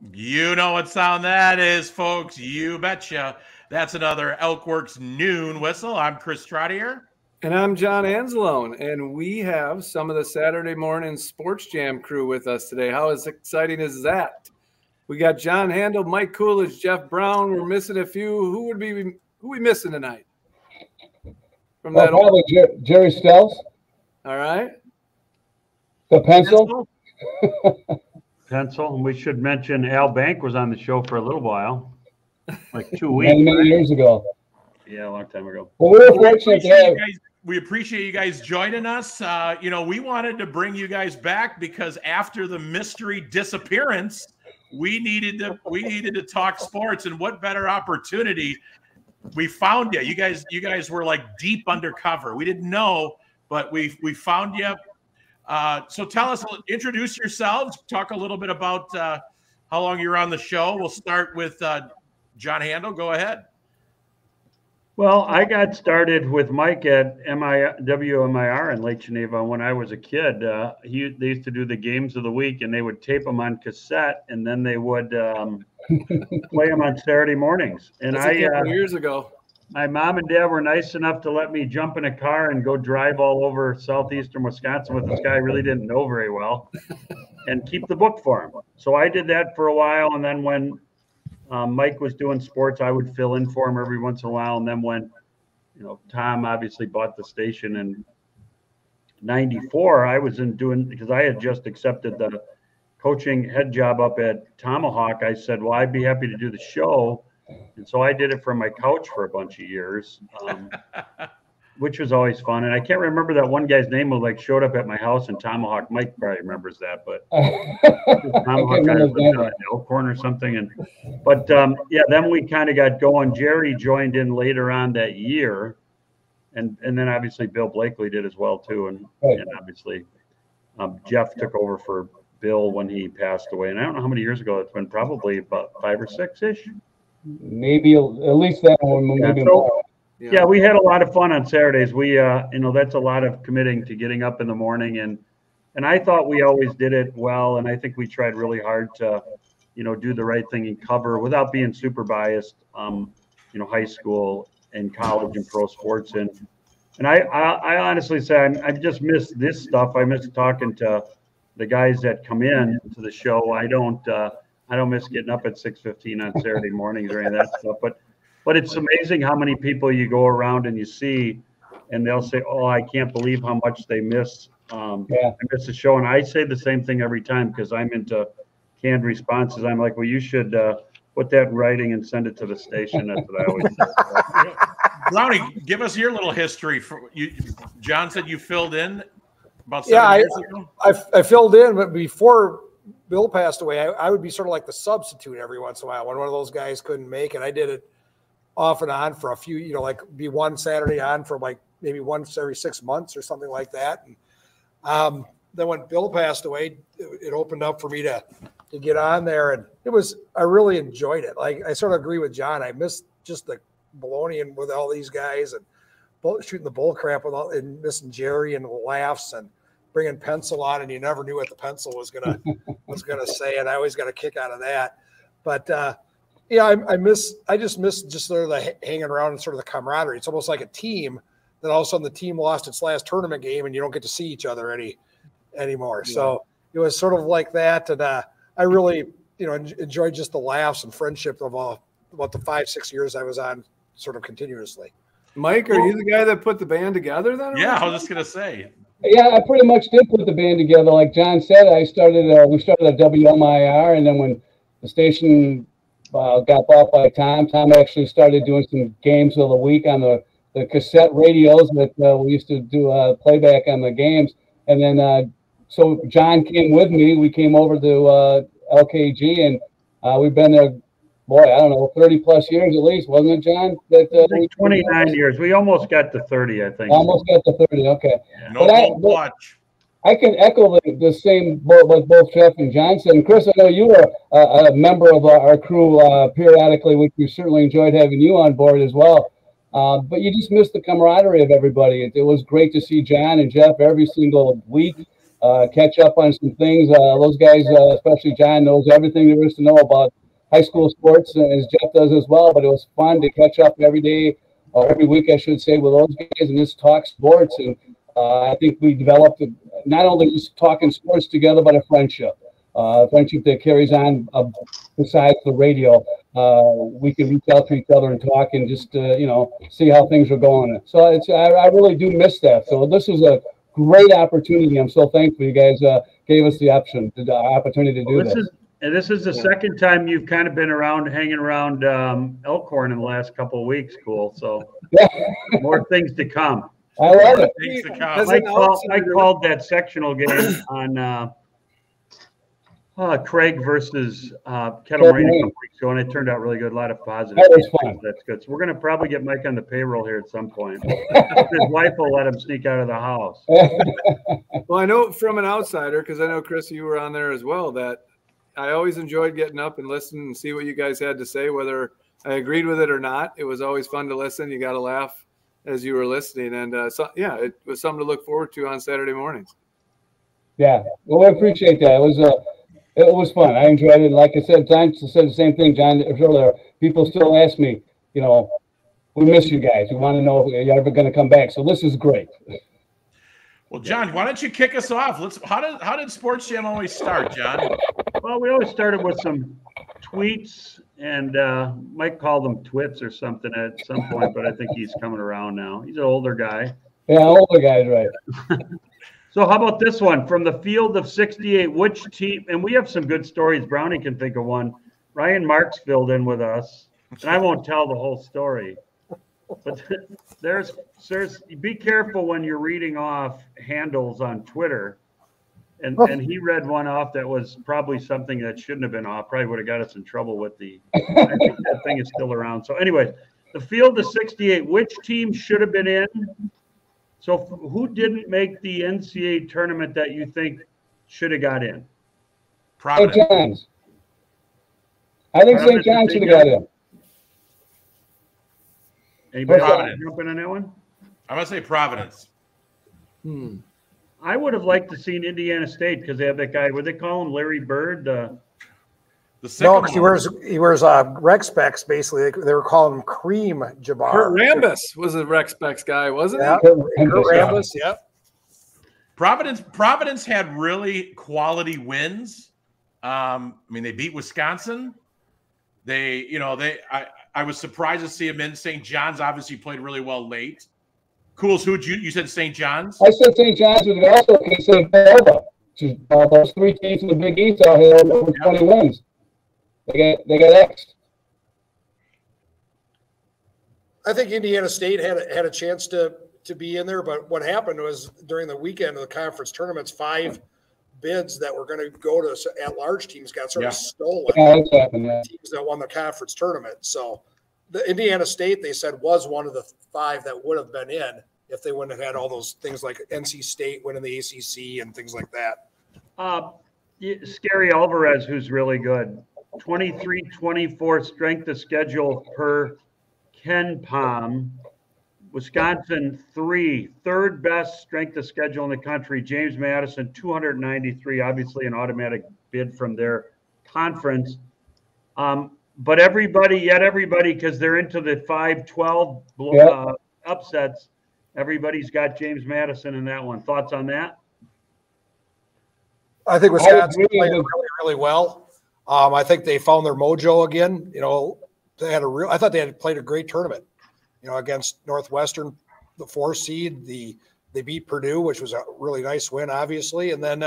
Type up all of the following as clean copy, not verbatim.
You know what sound that is, folks. You betcha. That's another ElkWorks Noon Whistle. I'm Chris Trottier. And I'm John Anzalone, and we have some of the Saturday morning Sports Jam crew with us today. How exciting is that? We got John Handel, Mike Coolidge, Jeff Brown. We're missing a few. Who we missing tonight? From that probably Jerry Stelz. All right. The pencil. Pencil, and we should mention Al Bank was on the show for a little while, like 2 weeks. Many years ago. Yeah, a long time ago. Well, we're fortunate to have. We appreciate you guys joining us. We wanted to bring you guys back because after the mystery disappearance, we needed to talk sports, and what better opportunity? We found you. You guys were like deep undercover. We didn't know, but we found you. So tell us, introduce yourselves, talk a little bit about how long you're on the show. We'll start with John Handel. Go ahead. Well, I got started with Mike at WMIR in Lake Geneva when I was a kid. They used to do the games of the week, and they would tape them on cassette, and then they would play them on Saturday mornings. And that's a couple years ago. My mom and dad were nice enough to let me jump in a car and go drive all over southeastern Wisconsin with this guy I really didn't know very well and keep the book for him. So I did that for a while. And then when Mike was doing sports, I would fill in for him every once in a while. And then when, Tom obviously bought the station in '94, I was because I had just accepted the coaching head job up at Tomahawk. I said, well, I'd be happy to do the show. And so I did it from my couch for a bunch of years, which was always fun. And I can't remember that one guy's name who showed up at my house in Tomahawk. Mike probably remembers that, but Tomahawk guy lived in Elkhorn or something. But then we kind of got going. Jerry joined in later on that year, and then obviously Bill Blakely did as well too, and obviously Jeff took over for Bill when he passed away. And I don't know how many years ago it's been. Probably about 5 or 6-ish. Maybe at least that one. Maybe more. Yeah, we had a lot of fun on Saturdays. We, that's a lot of committing to getting up in the morning, and I thought we always did it well, and I think we tried really hard to, do the right thing and cover without being super biased. High school and college and pro sports, and I honestly say I just miss this stuff. I miss talking to the guys that come in to the show. I don't miss getting up at 6:15 on Saturday mornings or any of that stuff. But it's amazing how many people you go around and you see, and they'll say, "Oh, I can't believe how much they miss. I miss the show." And I say the same thing every time because I'm into canned responses. I'm like, "Well, you should put that in writing and send it to the station." That's what I always say. Brownie, give us your little history. For you, John said you filled in about 7 years ago. I filled in, but before Bill passed away, I would be sort of like the substitute every once in a while when one of those guys couldn't make it. I did it off and on for a few, be one Saturday on for maybe once every 6 months or something like that. And then when Bill passed away, it opened up for me to get on there, and I really enjoyed it. I sort of agree with John. I missed just the baloney and with all these guys and shooting the bull crap and missing Jerry and the laughs and bringing pencil on, and you never knew what the pencil was gonna say, and I always got a kick out of that. But I just miss just sort of the hanging around and sort of the camaraderie. It's almost like a team. Then all of a sudden the team lost its last tournament game, and you don't get to see each other anymore. Yeah. So it was sort of like that, and I really enjoyed just the laughs and friendship of about the 5-6 years I was on, sort of continuously. Mike, are you the guy that put the band together then? Yeah, I was just gonna say. Yeah, I pretty much did put the band together. Like John said, we started at WMIR, and then when the station got bought by Tom actually started doing some games of the week on the cassette radios that we used to do playback on the games. And then so John came with me. We came over to LKG, and we've been there, boy, I don't know, 30 plus years at least, wasn't it, John? I think 29 years. We almost got to 30, I think. Almost got to 30, okay. Yeah, watch. I can echo the same what both Jeff and John said. And Chris, I know you were a member of our crew periodically, which we certainly enjoyed having you on board as well. But you just missed the camaraderie of everybody. It was great to see John and Jeff every single week. catch up on some things. Those guys, especially John, knows everything there is to know about high school sports, as Jeff does as well. But it was fun to catch up every day, or every week, I should say, with those guys and just talk sports. And I think we developed not only just talking sports together, but a friendship. Friendship that carries on besides the radio. We can reach out to each other and talk and just see how things are going. So I really do miss that. So this is a great opportunity. I'm so thankful you guys gave us the opportunity to do this. This is the second time you've kind of been hanging around Elkhorn in the last couple of weeks. Cool. So more things to come. I love it. Things to come. I called that sectional game on Craig versus Kettle Moraine a couple weeks ago, and it turned out really good. A lot of positive. That was fun. That's good. So we're going to probably get Mike on the payroll here at some point. His wife will let him sneak out of the house. Well, I know from an outsider, because I know, Chris, you were on there as well, that I always enjoyed getting up and listening and see what you guys had to say, whether I agreed with it or not. It was always fun to listen. You got to laugh as you were listening. And it was something to look forward to on Saturday mornings. Yeah, well, I appreciate that. It was fun. I enjoyed it. Like I said, John said the same thing, John, earlier. People still ask me, we miss you guys. We want to know if you're ever going to come back. So this is great. Well, John, why don't you kick us off? How did Sports Jam always start, John? Well, we always started with some tweets, and Mike called them twits or something at some point, but I think he's coming around now. He's an older guy. Yeah, older guy's right. So how about this one? From the field of 68, which team, and we have some good stories. Brownie can think of one. Ryan Marks filled in with us, and I won't tell the whole story. But there's be careful when you're reading off handles on Twitter. And he read one off that was probably something that shouldn't have been off. Probably would have got us in trouble with I think that thing is still around. So anyway, the field of 68, which team should have been in? So who didn't make the NCAA tournament that you think should have got in? Providence. St. John's. I think St. John's should have got in. Anybody jump in on that one? I'm going to say Providence. I would have liked to seen Indiana State because they have that guy. What they call him, Larry Bird? No, because he wears rec specs. Basically, they were calling him Cream Jabbar. Kurt Rambis was a rec specs guy, wasn't he? Kurt Rambis. Yep. Providence had really quality wins. They beat Wisconsin. I was surprised to see him in. St. John's obviously played really well late. Cools, who'd you said St. John's? I said St. John's, but I also can say Villanova. Those three teams in the Big East out here over 20 wins. They got X. I think Indiana State had a chance to be in there, but what happened was during the weekend of the conference tournaments, 5 bids that were going to go to at-large teams got sort of stolen. Yeah, that's happened, yeah. Teams that won the conference tournament. So the Indiana State, they said, was one of the 5 that would have been in if they wouldn't have had all those things like NC State winning the ACC and things like that. Scary Alvarez, who's really good. 23-24 strength of schedule per Ken Palm. Wisconsin 3, third best strength of schedule in the country. James Madison 293, obviously an automatic bid from their conference. But everybody, because they're into the 5-12 upsets, everybody's got James Madison in that one. Thoughts on that? I think Wisconsin played really, really well. I think they found their mojo again. I thought they had played a great tournament. Against Northwestern, the 4 seed, they beat Purdue, which was a really nice win, obviously, and then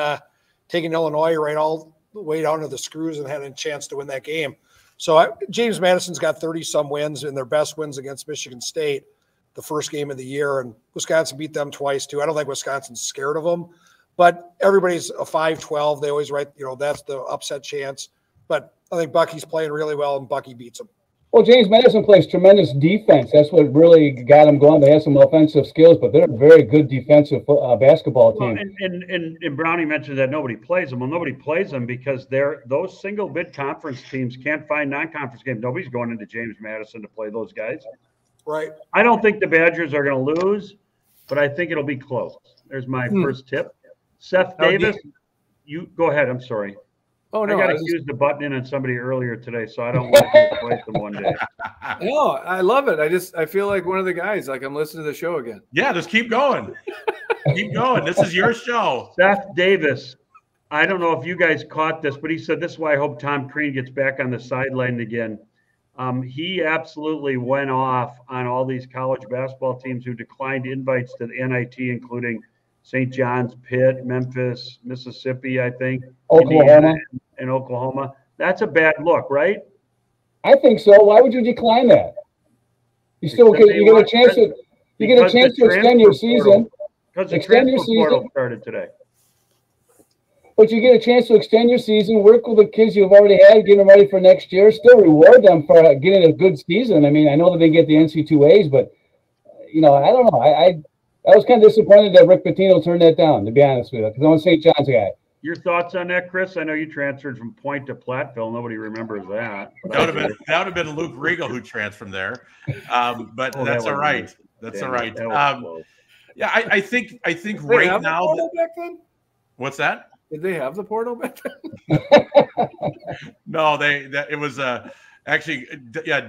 taking Illinois right all the way down to the screws and had a chance to win that game. So James Madison's got 30-some wins, and their best wins against Michigan State, the first game of the year, and Wisconsin beat them twice too. I don't think Wisconsin's scared of them, but everybody's a 5-12. They always write, that's the upset chance. But I think Bucky's playing really well, and Bucky beats them. Well, James Madison plays tremendous defense. That's what really got them going. They have some offensive skills, but they're a very good defensive basketball team. And Brownie mentioned that nobody plays them. Well, nobody plays them because those single bid conference teams can't find non-conference games. Nobody's going into James Madison to play those guys. Right. I don't think the Badgers are going to lose, but I think it'll be close. There's my first tip. Seth Davis, you go ahead. I'm sorry. Oh no, I got accused of butting in on somebody earlier today, so I don't want to do it twice in one day. No, I love it. I feel like one of the guys. Like I'm listening to the show again. Yeah, just keep going. Keep going. This is your show. Seth Davis. I don't know if you guys caught this, but he said this is why I hope Tom Crean gets back on the sideline again. He absolutely went off on all these college basketball teams who declined invites to the NIT, including St. John's, Pitt, Memphis, Mississippi, I think, Oklahoma, and Oklahoma. That's a bad look, right? I think so. Why would you decline that? You still get a chance to extend your season. Because the transfer portal started today. But you get a chance to extend your season, work with the kids you've already had, get them ready for next year, still reward them for getting a good season. I mean, I know that they get the NC2As, but, I don't know. I was kind of disappointed that Rick Pitino turned that down, to be honest with you, because I'm a St. John's guy. Your thoughts on that, Chris? I know you transferred from Point to Platteville. Nobody remembers that. That would have been Luke Regal who transferred from there. But that's all right. That's all right. Yeah, I think right now. Back then? What's that? Did they have the portal back then? No, it was actually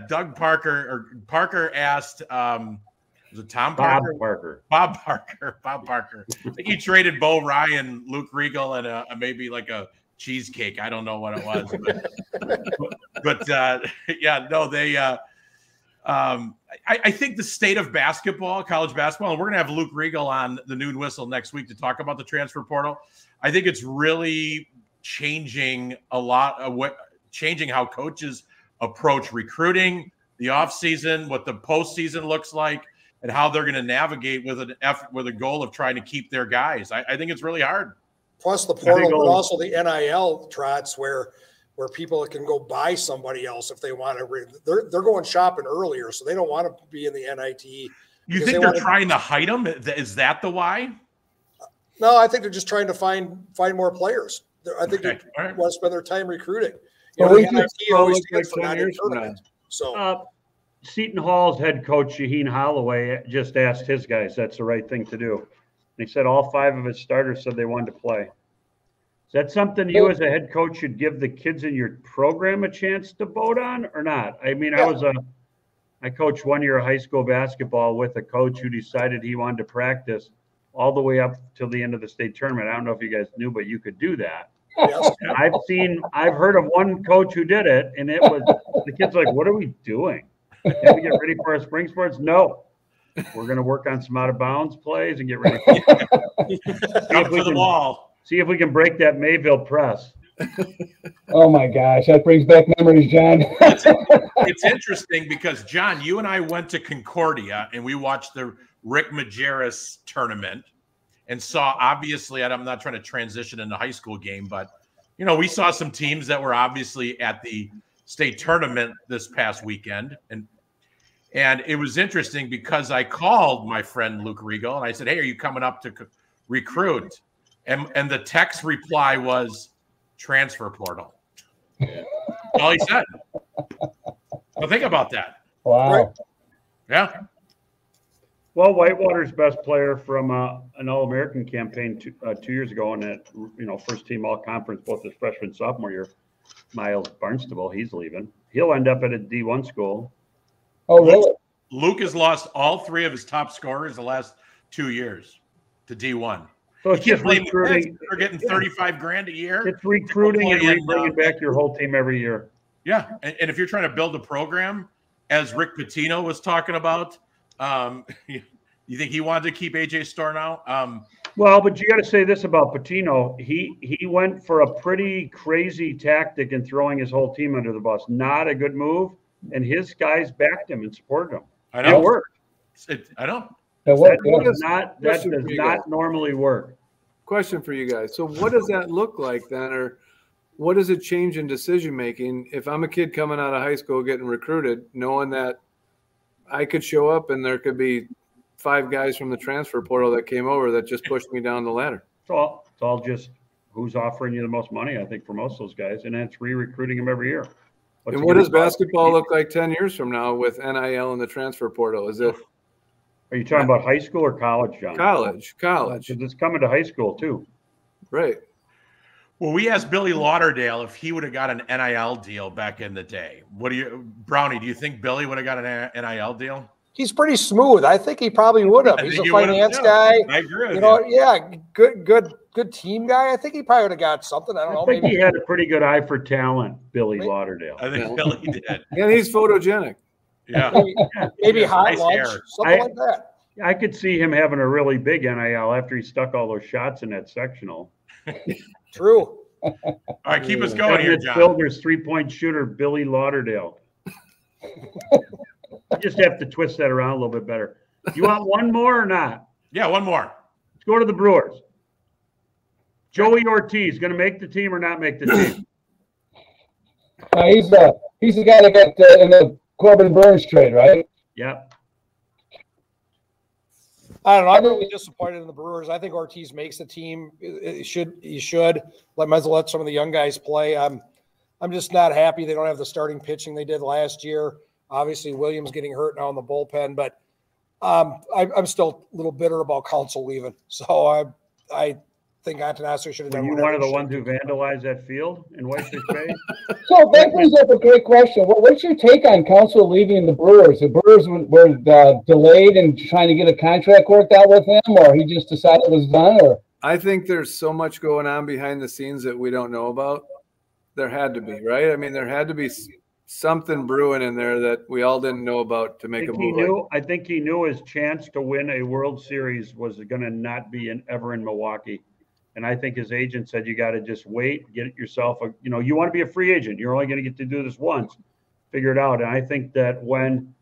Doug Parker asked was it Tom Parker? Bob Parker. I think he traded Bo Ryan, Luke Regal, and maybe like a cheesecake. I don't know what it was, but I think the state of basketball, college basketball, and we're going to have Luke Regal on the Noon Whistle next week to talk about the transfer portal. I think it's really changing changing how coaches approach recruiting, the offseason, what the postseason looks like, and how they're going to navigate with a goal of trying to keep their guys. I think it's really hard. Plus the portal, but also the NIL trots where people can go buy somebody else if they want to. They're going shopping earlier, so they don't want to be in the NIT. You think they're trying to hide them? Is that the why? No, I think they're just trying to find more players. I think they want to spend their time recruiting. The NIT always stands for not in tournament. So Seton Hall's head coach Shaheen Holloway just asked his guys that's the right thing to do. And he said all 5 of his starters said they wanted to play. Is that something you as a head coach should give the kids in your program a chance to vote on or not? I mean, I coached 1 year of high school basketball with a coach who decided he wanted to practice all the way up till the end of the state tournament. I don't know if you guys knew, but you could do that. Yes. I've heard of one coach who did it, and it was the kids like, what are we doing? Can we get ready for our spring sports? No. We're going to work on some out of bounds plays and get ready. Up for the wall. See if we can break that Mayville press. Oh my gosh, that brings back memories, John. It's interesting because, John, you and I went to Concordia and we watched the Rick Majerus tournament and saw, obviously, I'm not trying to transition into high school game, but, we saw some teams that were obviously at the state tournament this past weekend. And it was interesting because I called my friend Luke Regal and I said, hey, are you coming up to recruit? And the text reply was transfer portal. All he said. Well, think about that. Wow. Yeah. Well, Whitewater's best player from an All-American campaign 2 years ago, and that first team All-Conference both his freshman and sophomore year, Miles Barnstable, he's leaving. He'll end up at a D1 school. Oh, really? Luke has lost all 3 of his top scorers the last 2 years to D1. So it's just recruiting. They're getting $35,000 a year. It's recruiting and bringing back your whole team every year. Yeah, and if you're trying to build a program, as Rick Pitino was talking about, you think he wanted to keep AJ Storr now? Well, but you got to say this about Pitino. He went for a pretty crazy tactic in throwing his whole team under the bus. Not a good move, and his guys backed him and supported him. I know. It worked. I know. That does not normally work. Question for you guys. So what does that look like then, or what does it change in decision making if I'm a kid coming out of high school getting recruited, knowing that I could show up and there could be 5 guys from the transfer portal that came over that just pushed me down the ladder? It's all just who's offering you the most money, I think, for most of those guys, and that's re-recruiting them every year. And what does basketball look like 10 years from now with NIL and the transfer portal? Is it? Are you talking about high school or college, John? College. Because it's coming to high school too. Right. Well, we asked Billy Lauderdale if he would have got an NIL deal back in the day. Brownie, do you think Billy would have got an NIL deal? He's pretty smooth. I think he probably would have. He's a finance guy. I agree with you. Yeah, good team guy. I think he probably would have got something. I don't know. I think he had a pretty good eye for talent, Billy Lauderdale. I think Billy did. And he's photogenic. Yeah. Maybe hot nice lunch, hair. something like that. I could see him having a really big NIL after he stuck all those shots in that sectional. True. All right, keep us going here, John. Builders 3-point shooter Billy Lauderdale. You just have to twist that around a little bit better. You want one more or not? Yeah, one more. Let's go to the Brewers. Joey Ortiz going to make the team or not make the team? He's the guy that got in the Corbin Burns trade, right? Yep. I don't know. I'm really disappointed in the Brewers. I think Ortiz makes the team. You should let some of the young guys play. I'm just not happy they don't have the starting pitching they did last year. Obviously, Williams getting hurt now in the bullpen, but I'm still a little bitter about Counsell leaving. So I think Atanasio should have done. Were you one of the ones who vandalized that field in Whitefish Bay? So that brings up a great question. What's your take on Counsell leaving the Brewers? The Brewers were delayed in trying to get a contract worked out with him, or he just decided it was done? Or I think there's so much going on behind the scenes that we don't know about. There had to be, right? I mean, there had to be something brewing in there that we all didn't know about to make a move. I think he knew his chance to win a World Series was going to not be ever in Milwaukee. And I think his agent said, you got to just wait, get yourself you want to be a free agent. You're only going to get to do this once. Figure it out. And I think that when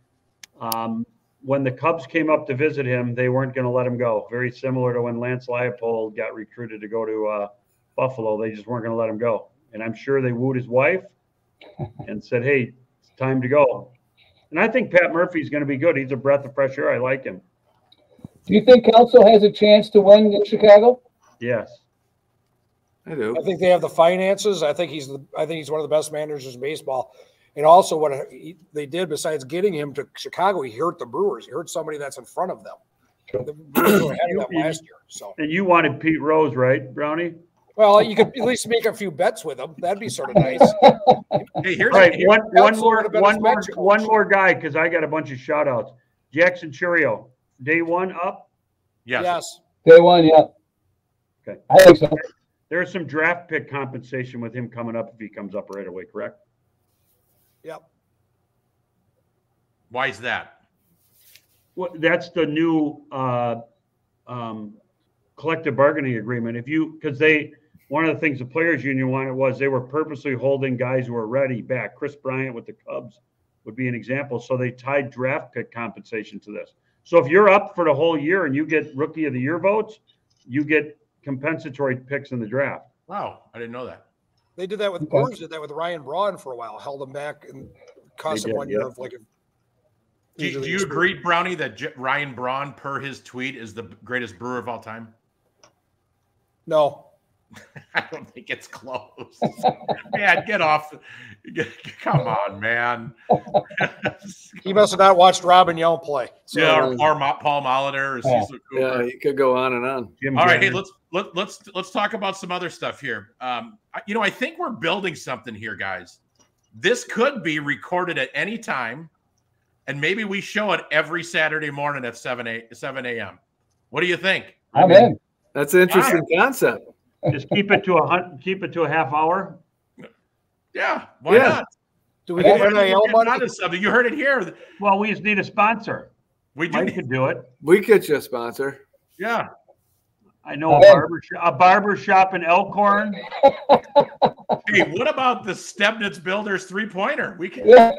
the Cubs came up to visit him, they weren't going to let him go. Very similar to when Lance Leipold got recruited to go to Buffalo. They just weren't going to let him go. And I'm sure they wooed his wife and said, hey, it's time to go. And I think Pat Murphy's going to be good. He's a breath of fresh air. I like him. Do you think Counsell has a chance to win in Chicago? Yes. I do. I think they have the finances. I think he's one of the best managers in baseball. And also what they did besides getting him to Chicago, he hurt the Brewers. He hurt somebody that's in front of them. Sure. The Brewers were ahead of them last year. So. And you wanted Pete Rose, right, Brownie? Well, you could at least make a few bets with him. That'd be sort of nice. Hey, here's one more guy, because I got a bunch of shout outs. Jackson Churio, day one up? Yes. Day one, yeah. Okay. I think so. There's some draft pick compensation with him coming up if he comes up right away, correct? Yep. Why is that? Well, that's the new collective bargaining agreement. One of the things the players union wanted was they were purposely holding guys who were ready back. Chris Bryant with the Cubs would be an example. So they tied draft pick compensation to this. So if you're up for the whole year and you get rookie of the year votes, you get compensatory picks in the draft. Wow, I didn't know that. They did that with Brewers. Did that with Ryan Braun for a while. Held him back and cost him 1 year of like. Do you agree, Brownie, that Ryan Braun, per his tweet, is the greatest Brewer of all time? No. I don't think it's close. Man, get off. Come on, man. He must have not watched Robin Young play. So, yeah, or Paul Molitor or Cecil Cooper. Yeah, you could go on and on. All right, hey, let's talk about some other stuff here. I think we're building something here, guys. This could be recorded at any time, and maybe we show it every Saturday morning at 7 a.m. What do you think? I'm in. That's an interesting concept. Just keep it to a half hour. Yeah, why not? Do we get NIL money? You heard it here. Well, we just need a sponsor. We could do it. We get you a sponsor. Yeah. I know a barber shop in Elkhorn. Hey, what about the Stebnitz Builders 3-pointer? We can. Yeah.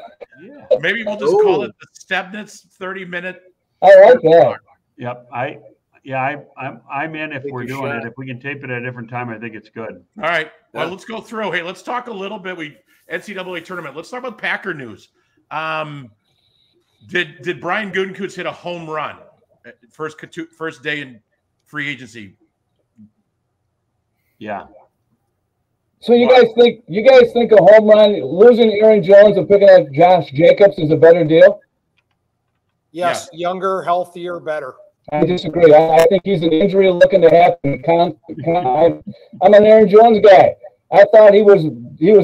Maybe we'll just call it the Stebnitz 30-minute. I like that. Yep. I'm in if we're doing it. If we can tape it at a different time, I think it's good. All right. Well, let's go through. Hey, let's talk a little bit. NCAA tournament. Let's talk about Packer news. Did Brian Gutekunst hit a home run first day in free agency? Yeah. So you guys think a home run, losing Aaron Jones and picking up Josh Jacobs is a better deal? Yes, yeah. Younger, healthier, better. I disagree. I think he's an injury looking to happen. I'm an Aaron Jones guy. I thought he was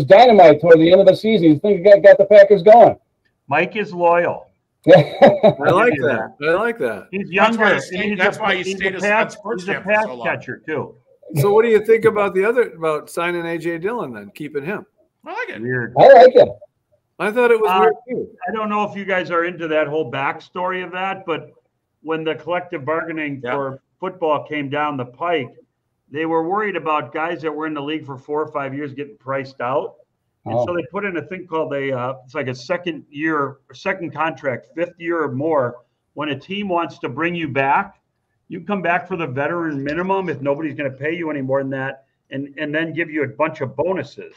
dynamite toward the end of the season. You think he got the Packers going? Mike is loyal. I like that. I like that. He's younger. That's why he stayed on Sports Jam for so long. Catcher too. So what do you think about about signing AJ Dillon then, keeping him? I like it. Weird. I like him. I thought it was weird too. I don't know if you guys are into that whole backstory of that, but when the collective bargaining for football came down the pike, they were worried about guys that were in the league for 4 or 5 years getting priced out. And so they put in a thing called it's like a second contract, 5th year or more. When a team wants to bring you back, you come back for the veteran minimum if nobody's going to pay you any more than that, and then give you a bunch of bonuses.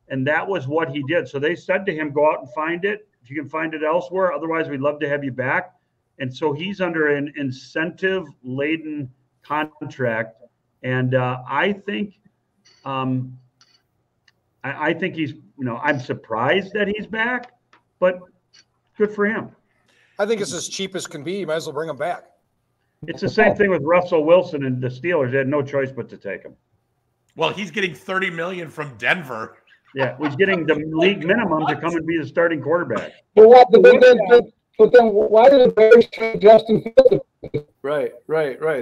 And that was what he did. So they said to him, go out and find it. If you can find it elsewhere, otherwise we'd love to have you back. And so he's under an incentive-laden contract. And I think he's, I'm surprised that he's back, but good for him. I think it's as cheap as can be. You might as well bring him back. It's the same thing with Russell Wilson and the Steelers. They had no choice but to take him. Well, he's getting $30 million from Denver. Yeah, he's getting the league minimum to come and be the starting quarterback. But then why did the Bears trade Justin Fields? Right.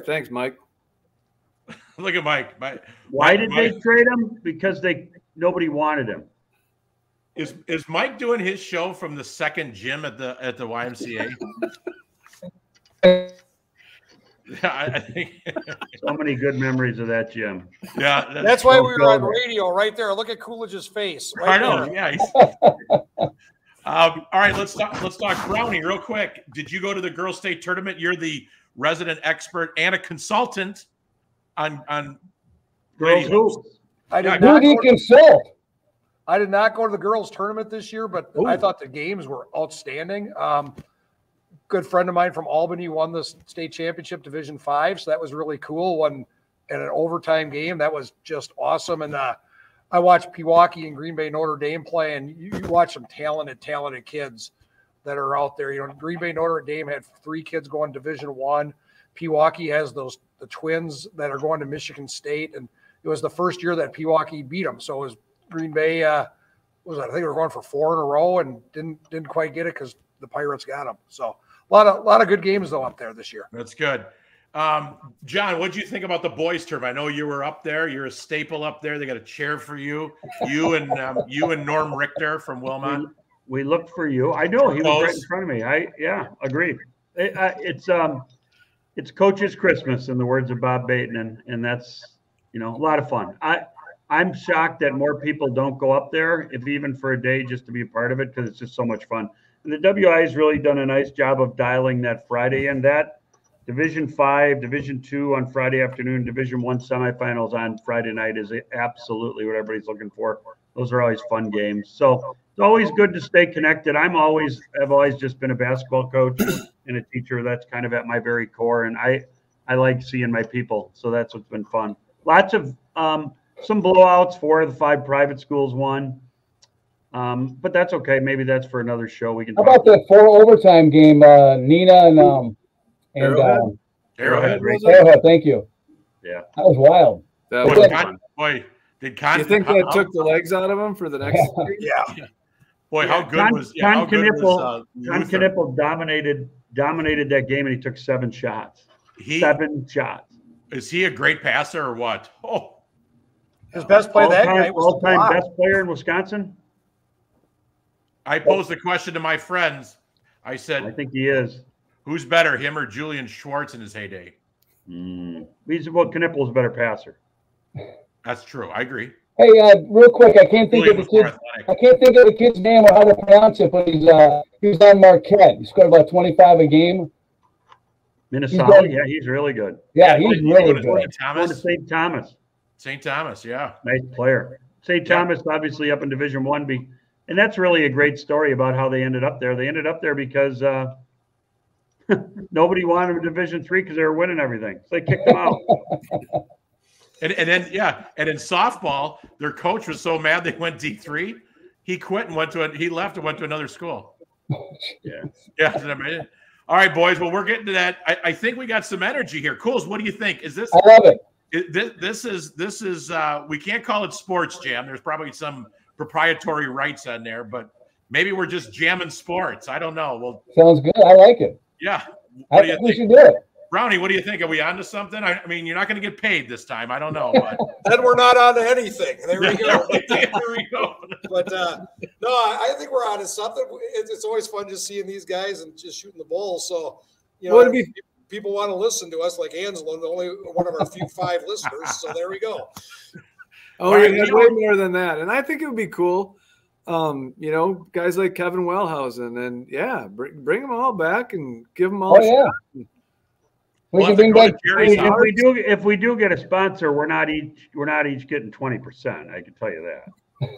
Thanks, Mike. Look at Mike. Why did they trade him? Because nobody wanted him. Is Mike doing his show from the second gym at the YMCA? I think so many good memories of that gym. Yeah, that's why we were on radio right there. Look at Coolidge's face. Right I know. there. Yeah. All right, let's talk Brownie real quick. Did you go to the girls' state tournament? You're the resident expert and a consultant on girls hoops. I did not go to the girls' tournament this year, but I thought the games were outstanding. Good friend of mine from Albany won the state championship Division 5, so that was really cool. Won in an overtime game. That was just awesome. And I watched Pewaukee and Green Bay Notre Dame play, and you watch some talented kids that are out there. Green Bay Notre Dame had 3 kids going Division 1. Pewaukee has the twins that are going to Michigan State, and it was the first year that Pewaukee beat them. So it was Green Bay. I think they were going for 4 in a row and didn't quite get it because the Pirates got them. So a lot of good games though up there this year. That's good. John, what did you think about the boys' tournament? I know you were up there. You're a staple up there. They got a chair for you. You and Norm Richter from Wilmot. We looked for you. I know he was right in front of me. Agreed. It's Coach's Christmas in the words of Bob Bateman, and that's a lot of fun. I'm shocked that more people don't go up there, if even for a day, just to be a part of it, because it's just so much fun. And the WI has really done a nice job of dialing that Friday in. That Division 5, Division 2 on Friday afternoon, Division 1 semifinals on Friday night is absolutely what everybody's looking for. Those are always fun games. So it's always good to stay connected. I've always just been a basketball coach and a teacher. That's kind of at my very core. And I like seeing my people. So that's what's been fun. Lots of some blowouts. 4 of the 5 private schools won. But that's okay. Maybe that's for another show. We can. How about the 4 overtime game? Nina and Arrowhead. Thank you. Yeah, that was wild. Did you think that took the legs out of him for the next? Yeah. Boy, how good was Con Knippel dominated that game, and he took 7 shots. 7 shots. Is he a great passer or what? Oh, his best play that night was all-time best player in Wisconsin. I posed the question to my friends. I said, I think he is. Who's better, him or Julian Schwartz in his heyday? Knippel's a better passer. That's true. I agree. Hey, real quick, I can't think of the kid's name or how to pronounce it, but he's on Marquette. He scored about 25 a game. Minnesota, he's really good. Yeah, he's really good. Going to St. Thomas. St. Thomas, yeah. Nice player. St. Thomas, obviously up in Division 1. And that's really a great story about how they ended up there. They ended up there because nobody wanted a Division 3 because they were winning everything. So they kicked them out. And then in softball, their coach was so mad they went D3. He quit and he left and went to another school. Yeah. Yeah. All right, boys. Well, we're getting to that. I think we got some energy here. Cools, what do you think? Is this? I love it. This is we can't call it sports jam. There's probably some proprietary rights on there, but maybe we're just jamming sports. I don't know. Well, sounds good. I like it. Yeah. I think we should do it. Brownie, what do you think? Are we on to something? I mean, you're not going to get paid this time. I don't know. But then we're not on to anything. There we go. There we go. But no, I think we're on to something. It's always fun just seeing these guys and just shooting the bull. So, you know, people want to listen to us like Angelo, only one of our few 5 listeners. So there we go. Oh, right, yeah, way more than that. And I think it would be cool. You know, guys like Kevin Wellhausen and bring them all back and give them all a shot. We can bring back if we do get a sponsor, we're not each getting 20%. I can tell you that.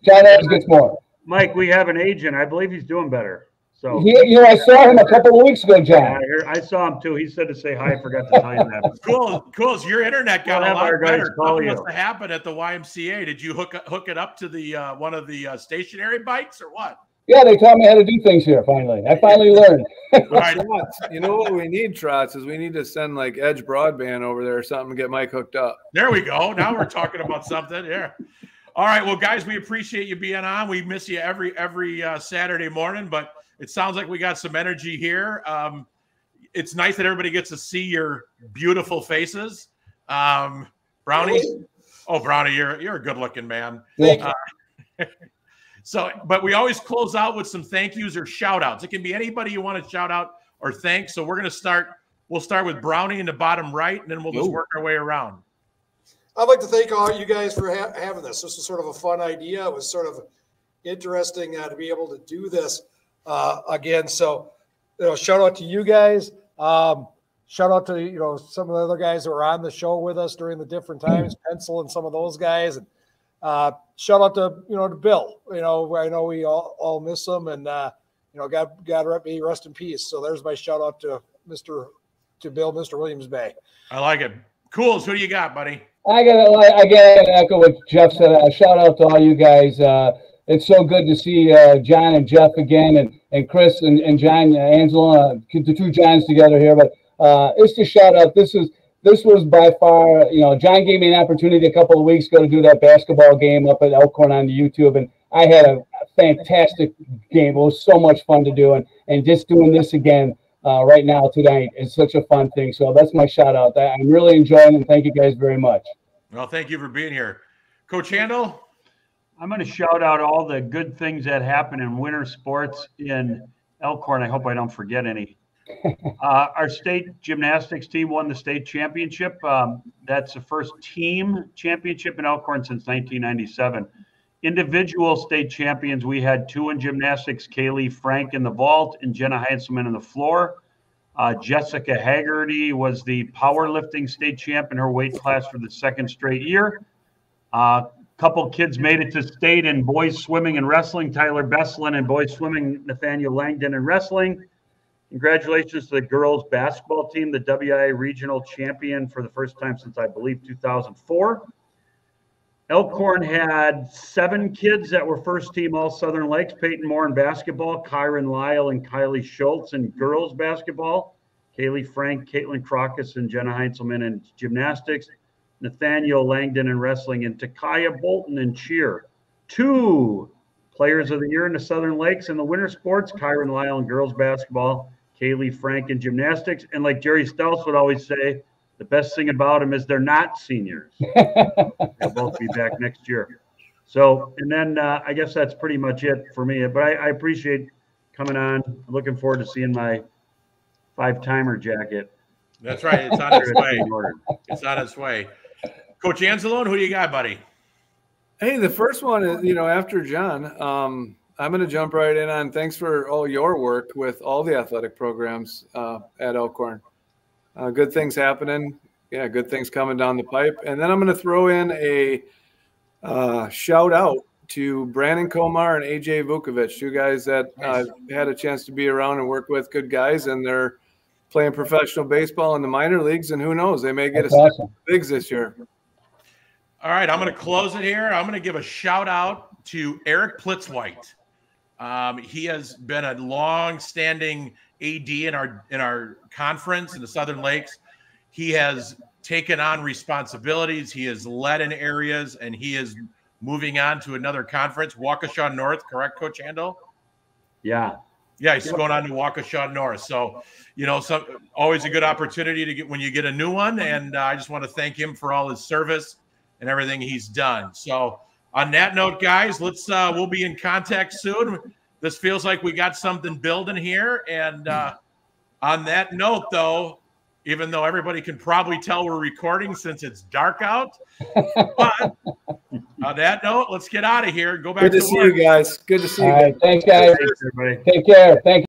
John always gets more. Mike, we have an agent. I believe he's doing better. So I saw him a couple of weeks ago, John. Yeah, I saw him too. He said to say hi. I forgot to tell you that. Cool. Your internet got a lot better. Something you. must have happened at the YMCA. Did you hook it up to the one of the stationary bikes or what? Yeah, they taught me how to do things here. Finally, I finally learned. Right. You know what we need, Trots, is we need to send like Edge Broadband over there or something to get Mike hooked up. There we go. Now we're talking about something. Yeah. All right. Well, guys, we appreciate you being on. We miss you every Saturday morning, but it sounds like we got some energy here. It's nice that everybody gets to see your beautiful faces. Brownie. Oh, Brownie, you're a good-looking man. Yeah. So, but we always close out with some thank yous or shout outs. It can be anybody you want to shout out or thank. So we're going to start. We'll start with Brownie in the bottom right, and then we'll just work our way around. I'd like to thank all you guys for having this. This was sort of a fun idea. It was sort of interesting to be able to do this again. So, shout out to you guys. Shout out to, some of the other guys that were on the show with us during the different times, Pencil and some of those guys. And shout out to, to Bill. I know we all miss him, and, God rest in peace. So there's my shout out to Bill, Mr. Williams Bay. I like it. Cool. So who do you got, buddy? I gotta echo what Jeff said. Shout out to all you guys. It's so good to see John and Jeff again, and Chris and John, Angela, the 2 Johns together here. But it's a shout out. This was by far, John gave me an opportunity a couple of weeks ago to do that basketball game up at Elkhorn on the YouTube, and I had a fantastic game. It was so much fun to do, and just doing this again right now tonight is such a fun thing. So that's my shout out. I'm really enjoying it, and thank you guys very much. Well, thank you for being here. Coach Handel? I'm going to shout out all the good things that happen in winter sports in Elkhorn. I hope I don't forget any. Our state gymnastics team won the state championship. That's the first team championship in Elkhorn since 1997. Individual state champions, we had 2 in gymnastics, Kaylee Frank in the vault and Jenna Heinzelman in the floor. Jessica Haggerty was the powerlifting state champ in her weight class for the 2nd straight year. Couple kids made it to state in boys swimming and wrestling, Tyler Besslin, and boys swimming, Nathaniel Langdon in wrestling. Congratulations to the girls basketball team, the WIA regional champion for the first time since, I believe, 2004. Elkhorn had 7 kids that were first team All Southern Lakes. Peyton Moore in basketball, Kyron Lyle and Kylie Schultz in girls basketball, Kaylee Frank, Caitlin Crocus, and Jenna Heinzelman in gymnastics, Nathaniel Langdon in wrestling, and Takaya Bolton in cheer. 2 players of the year in the Southern Lakes in the winter sports, Kyron Lyle in girls basketball, Kaylee Frank in gymnastics. And like Jerry Stouts would always say, the best thing about them is they're not seniors. They'll both be back next year. So, and then I guess that's pretty much it for me. But I appreciate coming on. I'm looking forward to seeing my 5-timer jacket. That's right. It's on its way. It's on its way. Coach Anzalone, who do you got, buddy? Hey, the first one is, after John, I'm going to jump right in on thanks for all your work with all the athletic programs at Elkhorn. Good things happening. Yeah, good things coming down the pipe. And then I'm going to throw in a shout out to Brandon Komar and AJ Vukovic, 2 guys that had a chance to be around and work with, good guys, and they're playing professional baseball in the minor leagues, and who knows, they may get bigs this year. All right, I'm going to close it here. I'm going to give a shout out to Eric Plitzwhite. He has been a long-standing AD in our conference in the Southern Lakes. He has taken on responsibilities. He has led in areas, and he is moving on to another conference, Waukesha North, correct, Coach Handel? Yeah. Yeah, he's going on to Waukesha North. So, always a good opportunity to get when you get a new one. And I just want to thank him for all his service and everything he's done. So, on that note, guys, we'll be in contact soon. This feels like we got something building here. And on that note, though, even though everybody can probably tell we're recording since it's dark out, but on that note, let's get out of here and go back to work. Good to see you guys. Good to see you. All right, thanks, guys. Everybody. Take care. Thank you.